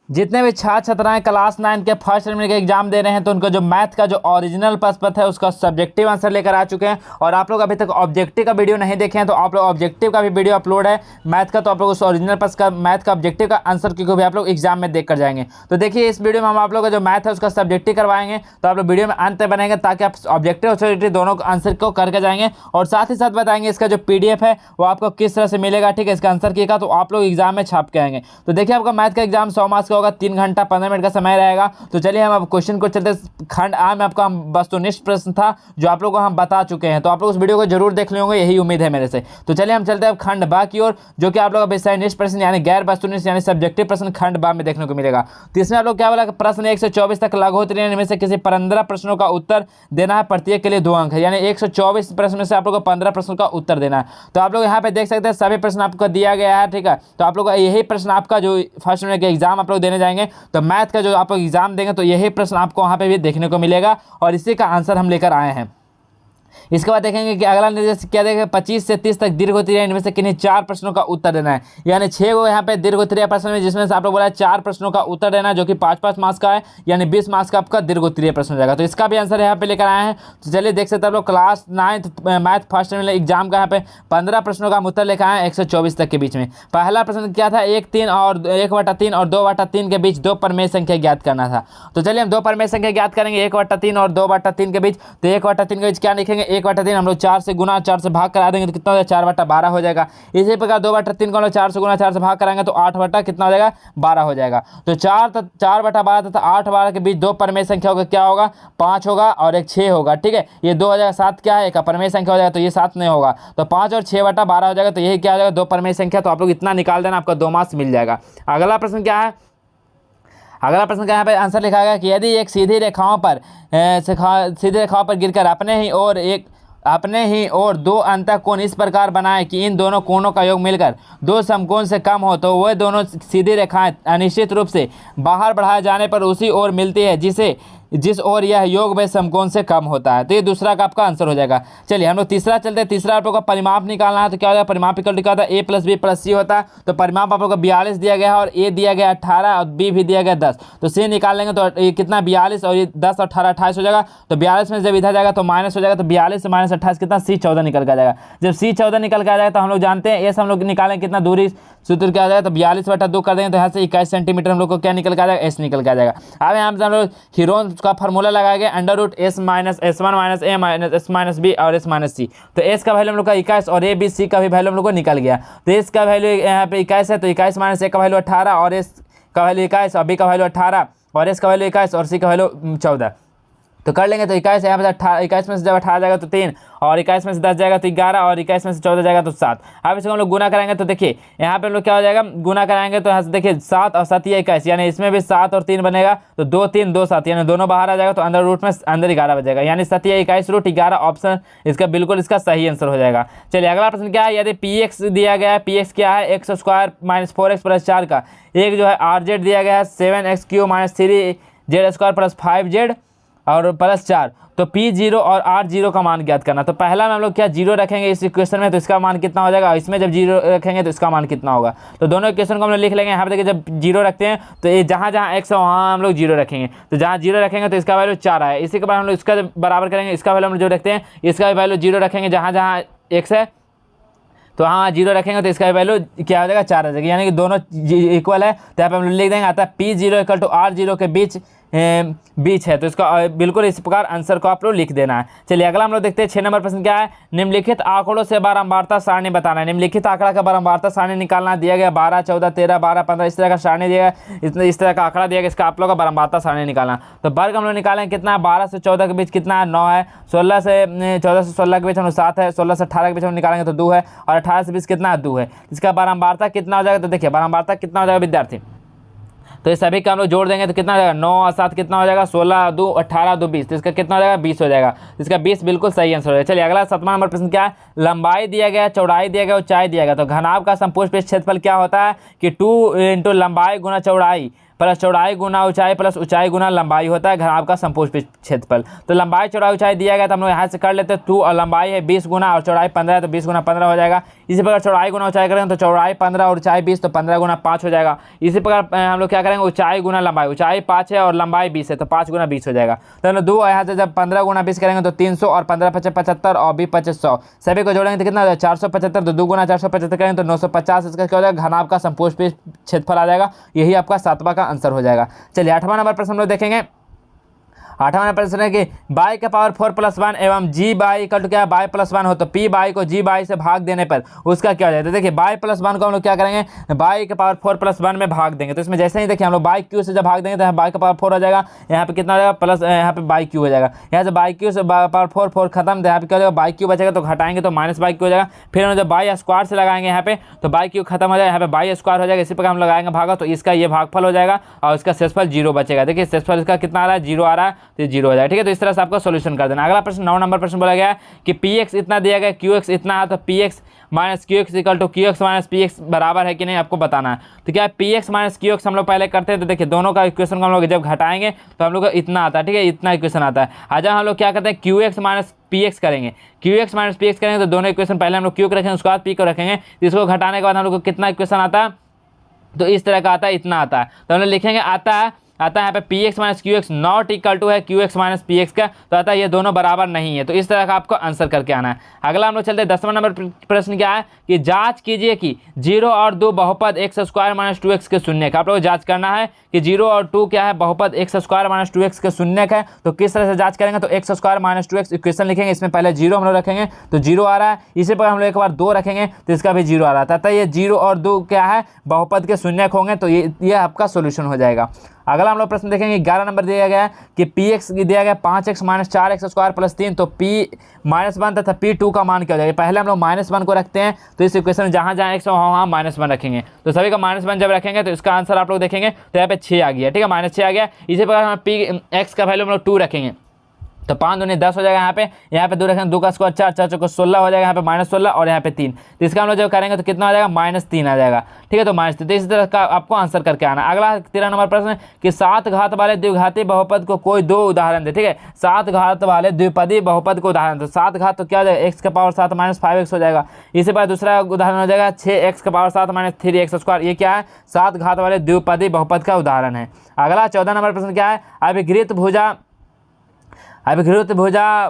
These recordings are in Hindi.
जितने भी छात्र छात्राएं क्लास 9 के फर्स्ट सेमेस्टर के एग्जाम दे रहे हैं तो उनका जो मैथ का जो ओरिजिनल प्रश्न पत्र है उसका सब्जेक्टिव आंसर लेकर आ चुके हैं। और आप लोग अभी तक ऑब्जेक्टिव का वीडियो नहीं देखे हैं तो आप लोग ऑब्जेक्टिव का भी वीडियो अपलोड है मैथ का, तो आप लोग उस ओरिजिनल प्रश्न का मैथ का ऑब्जेक्टिव का आंसर को भी आप लोग एग्जाम में देख कर जाएंगे। तो देखिए इस वीडियो में हम आप लोग का जो मैथ है उसका सब्जेक्टिव करवाएंगे, तो आप लोग वीडियो में अंत तक बनेंगे ताकि आप ऑब्जेक्टिव और सब्जेक्टिव दोनों आंसर को करके जाएंगे। और साथ ही साथ बताएंगे इसका जो PDF है वो आपको किस तरह से मिलेगा, ठीक है, इसका आंसर की का तो आप लोग एग्जाम में छाप के आएंगे। तो देखिए आपका मैथ का एग्जाम 100 मार्क्स का होगा, 3 घंटा 15 मिनट का समय रहेगा। तो चलिए हम अब क्वेश्चन को चलते। खंड आ में आपका वस्तुनिष्ठ प्रश्न था जो आप लोगों को हम बता चुके हैं, तो आप लोग उस वीडियो को जरूर देख लेंगे, यही उम्मीद है मेरे से। तो चलिए हम चलते हैं खंड बा की ओर, जो कि आप लोग विषयनिष्ठ प्रश्न यानी गैर वस्तुनिष्ठ यानी सब्जेक्टिव प्रश्न खंड बा में देखने को मिलेगा। तो इसमें आप लोग क्या बोला, प्रश्न 1 से 24 तक लागू होते में से किसी 15 प्रश्नों का उत्तर देना है, प्रत्येक के लिए 2 अंक है, यानी 124 प्रश्न में से आप लोग को 15 प्रश्नों का उत्तर देना है। तो आप लोग यहाँ पे देख सकते हैं सभी प्रश्न आपको दिया गया है, ठीक है। तो आप लोग यही प्रश्न आपका जो फर्स्ट सेमेस्टर के एग्जाम आप लोग देने जाएंगे तो मैथ का जो आप लोग एग्जाम देंगे तो यही प्रश्न आपको वहाँ पे भी देखने को मिलेगा और इसी का आंसर हम लेकर आए हैं। इसके बाद देखेंगे कि अगला निर्देश क्या देखेंगे, 25 से 30 तक दीर्घोत्तरीय इनमें से किन्हीं 4 प्रश्नों का उत्तर देना है, यानी 6 गो यहाँ पे दीर्घोत्तरीय प्रश्न में जिसमें से आप लोग बोला 4 प्रश्नों का उत्तर देना है जो कि 5-5 मार्क्स का है, यानी 20 मार्क्स का आपका दीर्घोत्तरीय प्रश्न हो जाएगा। तो इसका भी आंसर यहाँ पे लेकर आए हैं। तो चलिए देख सकते हैं आप लोग क्लास 9 मैथ फर्स्ट एग्जाम का यहाँ पे 15 प्रश्नों का उत्तर लेकर आए हैं 124 तक के बीच में। पहला प्रश्न क्या था, 1/3 और 1/3 और 2/3 के बीच 2 परमेय संख्या ज्ञात करना था। तो चलिए हम 2 परमेय संख्या ज्ञात करेंगे 1/3 और 2/3 के बीच। तो 1/3 के बीच क्या लिखेंगे, 1/3 हम लोग 4 से गुना 4 से भाग करा देंगे तो कितना हो जाएगा, 4/12 हो जाएगा। इसी प्रकार 2/3 को हम लोग 4 से गुना 4 से भाग कराएंगे तो 8 कितना हो जाएगा, 12 हो जाएगा। तो 4/12 तथा 8/12 के बीच 2 परमेय संख्या होगा, क्या होगा, 5 होगा और एक 6 होगा, ठीक है। ये 2 हो जाएगा, 7 क्या है, एक परमेय संख्या हो जाएगा तो ये 7 नहीं होगा, तो 5 और 6/12 हो जाएगा। तो यही क्या हो जाएगा, 2 परमेय संख्या। तो आप लोग इतना निकाल देना, आपका 2 मार्क्स मिल जाएगा। अगला प्रश्न क्या है, अगला प्रश्न का यहाँ पे आंसर लिखा गया कि यदि एक सीधी रेखाओं पर गिरकर अपने ही और 2 अंतःकोण इस प्रकार बनाए कि इन दोनों कोणों का योग मिलकर 2 समकोण से कम हो, तो वह दोनों सीधी रेखाएं अनिश्चित रूप से बाहर बढ़ाए जाने पर उसी ओर मिलती है जिस ओर यह योग व समकोण से कम होता है। तो ये दूसरा का आपका आंसर हो जाएगा। चलिए हम लोग तीसरा चलते हैं। तीसरा आप लोग का परिमाप निकालना है। तो क्या होगा, परिमाप इक्वल टू क्या होता है, A + B + C होता है। तो परिमाप आप लोग को 42 दिया गया है और A दिया गया 18 और B भी दिया गया 10। तो C निकाल लेंगे तो ये कितना 42 और ये 10 और 18 28 हो जाएगा। तो 42 में जब इधर जाएगा तो माइनस हो जाएगा, तो 42 से -28 कितना, C 14 निकल के आ जाएगा। जब C 14 निकल के आ जाएगा तो हम लोग जानते हैं S हम लोग निकालें कितना दूरी, सूत्र क्या आ जाएगा, तो 42/2 कर देंगे तो यहाँ से 21 सेंटीमीटर हम लोग को क्या निकल के आ जाएगा, S निकल के आ जाएगा। अब यहाँ से हम लोग हीरोन का फार्मूला लगाएंगे √S - S1 - A - S - B और S - C। तो S का वैल्यू हम लोग का 21 और A B C का भी वैल्यू हम लोग को निकल गया। तो S का वैल्यू यहाँ पे 21 है, तो 21 - A का वैल्यू 18 और S का वैल्यू 21 और B का वैल्यू 18 और S का वैल्यू 21 और C का वैल्यू 14। तो कर लेंगे। तो 21 यहाँ पे 21 में से जब 18 जाएगा तो 3 और 21 में से 10 जाएगा तो 11 और 21 में से 14 जाएगा तो 7। अब इसको हम लोग गुना करेंगे तो देखिए यहाँ पे हम लोग क्या हो जाएगा, गुना कराएंगे तो यहाँ से देखिए 7 और 7 ये 21, यानी इसमें भी 7 और 3 बनेगा तो 2 3 2 7, यानी दोनों बाहर आ जाएगा तो अंदर रूट में अंदर 11 बचेगा, यानी 7 या 21 √11 ऑप्शन इसका बिल्कुल इसका सही आंसर हो जाएगा। चलिए अगला प्रश्न क्या है, यदि Px दिया गया है, Px क्या है, x² - 4x + 4 का एक जो है RZ दिया गया है 7x³ - 3z² + 5z और +4, तो P0 और R0 का मान ज्ञात करना। तो पहला में हम लोग क्या 0 रखेंगे इस इक्वेशन में तो इसका मान कितना हो जाएगा, इसमें जब 0 रखेंगे तो इसका मान कितना होगा। तो दोनों इक्वेशन को हम लोग लिख लेंगे। यहाँ पे देखिए जब 0 रखते हैं तो ये जहाँ x है वहाँ हम लोग 0 रखेंगे, तो जहाँ 0 रखेंगे तो इसका वैल्यू 4 है। इसी के बाद हम लोग इसका बराबर करेंगे, इसका वैल्यू हम लोग जो रखते हैं इसका वैल्यू 0 रखेंगे, जहाँ x है तो हाँ 0 रखेंगे तो इसका वैल्यू क्या हो जाएगा, 4 आ जाएगा, यानी कि दोनों इक्वल है। तो यहाँ पे हम लोग लिख देंगे, आता है P0 = R0 के बीच है। तो इसका बिल्कुल इस प्रकार आंसर को आप लोग लिख देना है। चलिए अगला हम लोग देखते हैं 6 नंबर प्रश्न क्या है, निम्नलिखित आंकड़ों से बारंबारता सारणी बताना है। निम्नलिखित आंकड़ा का बारंबारता सारणी निकालना दिया गया 12 14 13 12 15 इस तरह का सारणी दिया गया, इस तरह का आंकड़ा दिया गया, इसका आप लोग का बारंबारता सारणी निकालना। तो वर्ग हम लोग निकालें कितना, 12 से 14 के बीच कितना है, 9 है, 14 से 16 के बीच हम 7 है, 16 से 18 के बीच हम निकालेंगे तो 2 है और 18 से 20 कितना है, 2 है। इसका बारंबारता कितना हो जाएगा, तो देखिए बारंबारता कितना हो जाएगा विद्यार्थी, तो ये सभी का हम लोग जोड़ देंगे तो कितना हो जाएगा, 9 और 7 कितना हो जाएगा, 16 2 18 2 20, तो इसका कितना हो जाएगा, 20 हो जाएगा। इसका 20 बिल्कुल सही आंसर हो जाएगा। चलिए अगला 7वां नंबर प्रश्न क्या है, लंबाई दिया गया, चौड़ाई दिया गया, ऊंचाई दिया गया। तो घनाभ का समपूर्ण पृष्ठ क्षेत्रफल क्या होता है कि 2 × लंबाई × चौड़ाई प्लस चौड़ाई गुना ऊंचाई प्लस ऊंचाई गुना लंबाई होता है घनाभ का समपूर्ण क्षेत्रफल। तो लंबाई चौड़ाई ऊंचाई दिया गया तो हम लोग यहाँ से कर लेते हैं 2 और लंबाई है 20 गुना और चौड़ाई 15 है तो 20 गुना 15 हो जाएगा। इसी प्रकार चौड़ाई गुना ऊंचाई करेंगे तो चौड़ाई 15 और ऊंचाई 20 तो 15 गुना 5 हो जाएगा। इसी प्रकार हम लोग क्या करेंगे ऊंचाई गुना लंबाई, ऊंचाई 5 है और लंबाई 20 है तो 5 गुना 20 हो जाएगा। तो हम लोग 2 यहाँ से जब 15 गुना 20 करेंगे तो 300 और 15 × 5 = 75 और 20 × 25 100, सभी को जोड़ेंगे तो कितना हो जाएगा 475। तो 2 गुना 475 करेंगे तो 950। इसका क्या हो जाएगा घनाभ का समपूर्ण क्षेत्रफल आ जाएगा। यही आपका 7वां का आंसर हो जाएगा। चलिए 8वां नंबर प्रश्न हम लोग देखेंगे। 8वां प्रश्न है कि बाई का पावर 4 + 1 एवं जी बाई इक्वल टू क्या है बाई + 1 हो तो पी बाई को जी बाई से भाग देने पर उसका क्या हो जाएगा। तो देखिए बाई + 1 को हम लोग क्या करेंगे बाई के पावर 4 + 1 में भाग देंगे। तो इसमें जैसे ही देखिए हम लोग बाई क्यू से जब भाग देंगे तो यहाँ बाई का पावर 4 हो जाएगा, यहाँ पे कितना हो जाएगा प्लस यहाँ पे बाई क्यू हो जाएगा। यहाँ से बाई क्यू से पावर 4 खत्म, तो यहाँ पे क्या हो जाएगा बाई क्यू बचेगा तो घटाएंगे तो माइनस बाई क्यू हो जाएगा। फिर हम जब बाई स्क्वायर से लगाएंगे यहाँ पे तो बाई क्यू खत्म हो जाएगा, यहाँ पे बाई स्क्वायर हो जाएगा। इसी प्रकार हम लगाएंगे भागा तो इसका ये भागफल हो जाएगा और इसका शेषफल 0 बचेगा। देखिए शेषफल इसका कितना आ रहा है 0 आ रहा है तो 0 हो जाएगा। ठीक है, तो इस तरह से आपको सोल्यूशन कर देना। अगला प्रश्न 9 नंबर प्रश्न बोला गया है कि px इतना दिया गया qx इतना है तो px - qx = qx - px बराबर है कि नहीं आपको बताना है। तो क्या है px - qx हम लोग पहले करते हैं तो देखिए दोनों का इक्वेशन को हम लोग जब घटाएंगे तो हम लोग को इतना आता है। ठीक है, इतना इक्वेशन आता है। आज हम लोग क्या करते हैं qx - px करेंगे, qx - px करेंगे तो दोनों इक्वेशन पहले हम लोग q को रखेंगे उसके बाद p को रखेंगे। इसको घटाने के बाद हम लोग को कितना इक्वेशन आता है तो इस तरह का आता है, इतना आता है। तो हम लोग लिखेंगे आता है यहाँ पे px - qx not equal to है qx - px का, तो आता है ये दोनों बराबर नहीं है। तो इस तरह का आपको आंसर करके आना है। अगला हम लोग चलते हैं 10वां नंबर प्रश्न क्या है कि जांच कीजिए कि 0 और 2 बहुपद x² - 2x के शून्य का। आप लोग जांच करना है कि 0 और 2 क्या है बहुपद x² - 2x के शून्य का है। तो किस तरह से जांच करेंगे तो x² - 2x इक्वेशन लिखेंगे, इसमें पहले 0 हम लोग रखेंगे तो 0 आ रहा है। इसी पर हम लोग एक बार 2 रखेंगे तो इसका भी 0 आ रहा था। तो ये 0 और 2 क्या है बहुपद के शून्यक होंगे तो ये आपका सोल्यूशन हो जाएगा। अगला हम लोग प्रश्न देखेंगे 11 नंबर दिया गया है कि px दिया गया 5x - 4x² + 3 तो p -1 तथा p2 का मान क्या हो जाएगा। पहले हम लोग -1 को रखते हैं तो इस इक्वेशन में जहाँ जहाँ x हो वहाँ -1 रखेंगे। तो सभी का -1 जब रखेंगे तो इसका आंसर आप लोग देखेंगे तो यहाँ पे 6 आ गया। ठीक है, -6 आ गया। इसी प्रकार हम x का वैल्यू हम लोग 2 रखेंगे तो 5 दूनी 10 हो जाएगा। यहाँ पे 2 रखेंगे 2 का स्क्वायर 4 4 चौको 16 हो जाएगा। यहाँ पे -16 और यहाँ पे 3 तो इसका हम लोग जब करेंगे तो कितना हो जाएगा -3 आ जाएगा। ठीक है, तो -3 तो इसी तरह का आपको आंसर करके आना। अगला 13 नंबर प्रश्न कि 7 घात वाले द्विघाती बहुपद को कोई 2 उदाहरण दे। ठीक है, 7 घात वाले द्विपदी बहुपद को उदाहरण तो 7 घात तो क्या हो जाएगा x के पावर 7 - 5x हो जाएगा। इसी पर दूसरा उदाहरण हो जाएगा 6x के पावर 7 - 3x²। ये क्या है 7 घात वाले द्विपदी बहुपद का उदाहरण है। अगला 14 नंबर प्रश्न क्या है अभिघृत भुजा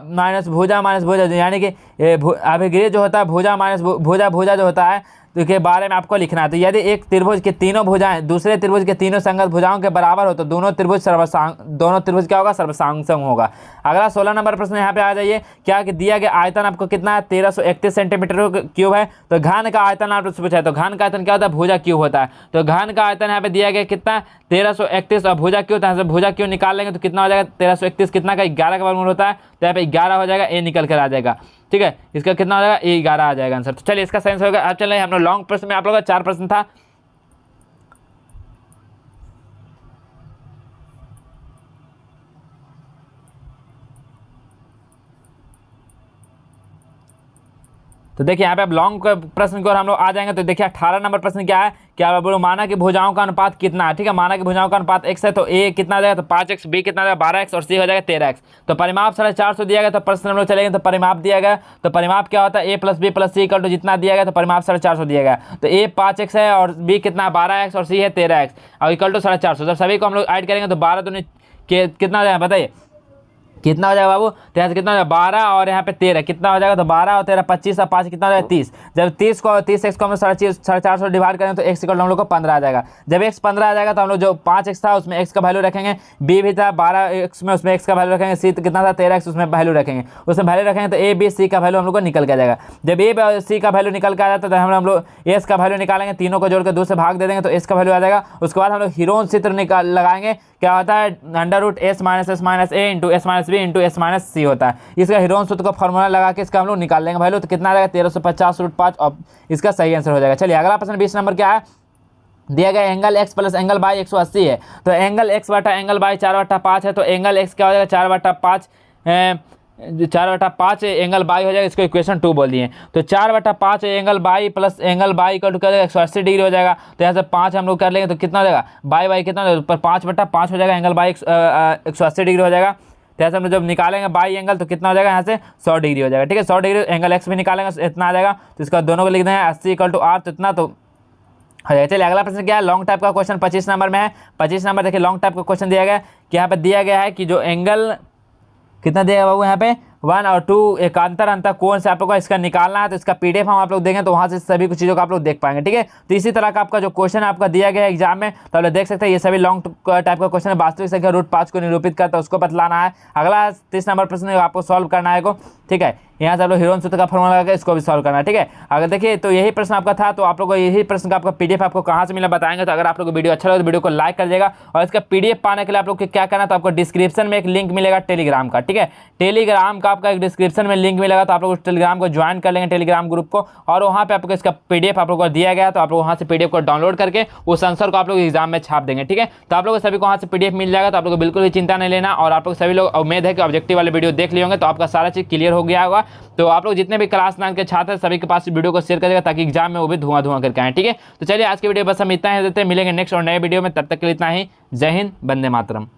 माइनस भुजा यानी कि अभिघृत जो होता है भुजा माइनस भुजा जो होता है तो के बारे में आपको लिखना है। तो यदि एक त्रिभुज के तीनों भुजाएं दूसरे त्रिभुज के तीनों संगत भुजाओं के बराबर हो तो दोनों त्रिभुज क्या होगा सर्वसांग होगा। अगला 16 नंबर प्रश्न यहाँ पे आ जाइए क्या कि दिया गया आयतन आपको कितना है 1331 सेंटीमीटर क्यूब है। तो घन का आयतन आपसे पूछा है तो घन का आयतन क्या होता है भुजा क्यूब होता है। तो घन का आयतन यहाँ पे दिया गया कितना 1331 और भुजा क्यूब यहाँ से भुजा क्यूब निकाल लेंगे तो कितना हो जाएगा 1331 कितना का 11 का वर्गमूल होता है तो यहाँ पे 11 हो जाएगा, ए निकल कर आ जाएगा। ठीक है, इसका कितना हो जाएगा ए 11 आ जाएगा आंसर। तो चलिए इसका सेंस होगा। अब चल रहे हम लोग लॉन्ग प्रश्न में आप लोगों का 4 प्रश्न था। तो देखिए यहाँ पे अब लॉन्ग प्रश्न की ओर हम लोग आ जाएंगे। तो देखिए 18 नंबर प्रश्न क्या है क्या बोलो माना कि भुजाओं का अनुपात कितना है। ठीक है, माना कि भुजाओं का अनुपात x है तो a कितना आ जाएगा तो 5x, b कितना आ जाएगा 12x और c हो जाएगा 13x। तो परिमाप 450 दिया गया तो प्रश्न हम लोग चलेंगे तो परिमाप दिया गया तो परिमाप क्या होता है a + b + c = जितना दिया गया तो परिमाप 450 दिया गया। तो a 5x है और b कितना 12x और c है 13x और इक्वल टू 450। जब सभी को हम लोग ऐड करेंगे तो 12 दूनी कितना आ जाएगा बताइए कितना हो जाएगा बाबू। तो यहाँ से कितना हो जाएगा 12 और यहाँ पे 13 कितना हो जाएगा तो 12 और 13 25 और 5 कितना हो जाएगा 30। जब 30x को हम लोग 450 डिवाइड करें तो x इक्वल हम लोग को 15 आ जाएगा। जब x 15 आ जाएगा तो हम लोग जो 5x था उसमें x का वैल्यू रखेंगे, b भी था 12x में उसमें x का वैल्यू रखेंगे, c कितना था 13x उसमें वैल्यू रखेंगे। उसमें वैल्यू रखेंगे तो a b c का वैल्यू हम लोग को निकल के आ जाएगा। जब a और c का वैल्यू निकल के आ जाता है तो हम लोग s का वैल्यू निकालेंगे, तीनों को जोड़कर 2 से भाग दे देंगे तो s का वैल्यू आ जाएगा। उसके बाद हम लोग हीरोन सूत्र लगाएंगे क्या होता है √s - a × s - b × s - c होता है। इसका हीरोन सूत्र का फॉर्मूला लगा के इसका हम लोग निकाल लेंगे वैल्यू तो कितना आ जाएगा 1350 √5 और इसका सही आंसर हो जाएगा। चलिए अगला प्रश्न 20 नंबर क्या है दिया गया एंगल x + एंगल y 180 है। तो एंगल x बटा एंगल y 4/5 है तो एंगल x क्या हो जाएगा 4/5 4/5 एंगल बाई हो जाएगा, इसको इक्वेशन 2 बोल दिए। तो 4/5 angle by plus angle by equal to क्या हो जाएगा 180 डिग्री हो जाएगा। तो यहाँ से 5 हम लोग कर लेंगे तो कितना हो जाएगा, बाई बाई कितना हो जाएगा, ऊपर 5/5 हो जाएगा, एंगल बाई 180 डिग्री हो जाएगा। तो ऐसे हम लोग जब निकालेंगे बाई एंगल तो कितना हो जाएगा, यहाँ से 100 डिग्री हो जाएगा। ठीक है, 100 डिग्री एंगल एक्स भी निकालेंगे तो इतना आ जाएगा। तो इसका दोनों को लिख दें 80 = r, तो इतना तो चलिए अगला प्रश्न क्या है, लॉन्ग टाइप का क्वेश्चन 25 नंबर में है। 25 नंबर देखिए, लॉन्ग टाइप का क्वेश्चन दिया गया है कि यहाँ पे दिया गया है कि जो एंगल कितना दिया है बाबू, यहाँ पे 1 और 2 एकांतर अंतर कोण से आप लोग को इसका निकालना है। तो इसका पीडीएफ हम आप लोग देंगे तो वहाँ से सभी कुछ चीज़ों को आप लोग देख पाएंगे। ठीक है, तो इसी तरह का आपका जो क्वेश्चन आपका दिया गया है एग्जाम में, तो आप लोग देख सकते हैं ये सभी लॉन्ग टाइप का क्वेश्चन है। वास्तविक संख्या √5 को निरूपित करता है, उसको बतलाना है। अगला 30 नंबर प्रश्न आपको सॉल्व करना है को। ठीक है, यहाँ से आप लोग हिरोन सूत्र का फॉर्मूला लगा इसको भी सॉल्व करना है। ठीक है, अगर देखिए तो यही प्रश्न आपका था। तो आप लोग को यही प्रश्न का आपका पीडीएफ आपको कहाँ से मिला बताएंगे। तो अगर आप लोग को वीडियो अच्छा लगे तो वीडियो को लाइक कर देगा, और इसका पीडीएफ पाने के लिए आप लोग को क्या करना है, तो आपको डिस्क्रिप्शन में एक लिंक मिलेगा टेलीग्राम का। ठीक है, टेलीग्राम का आपका एक डिस्क्रिप्शन में लिंक मिलेगा, तो आप लोग टेलीग्राम को ज्वाइन कर लेंगे, टेलीग्राम ग्रुप को, और वहाँ पे आपको इसका पीडीएफ आप लोग को दिया गया। तो आप लोग वहाँ से पीडीएफ को डाउनलोड करके उस आंसर को आप लोग एग्जाम में छाप देंगे। ठीक है, तो आप लोग सभी को वहाँ से पीडीएफ मिल जाएगा। तो आप लोग को बिल्कुल भी चिंता नहीं लेना, और आप लोग सभी लोग उम्मीद है कि ऑब्जेक्टिव वाले वीडियो देख लिए होंगे, तो आपका सारा चीज़ क्लियर हो गया होगा। तो आप लोग जितने भी क्लास 9 के छात्र हैं सभी के पास वीडियो को शेयर करेगा, ताकि एग्जाम में वो भी धुआं करके आए। ठीक है, तो चलिए आज की वीडियो बस हम इतना ही देते हैं, मिलेंगे नेक्स्ट और नए वीडियो में, तब तक के लिए इतना ही। जय हिंद, वंदे मातरम।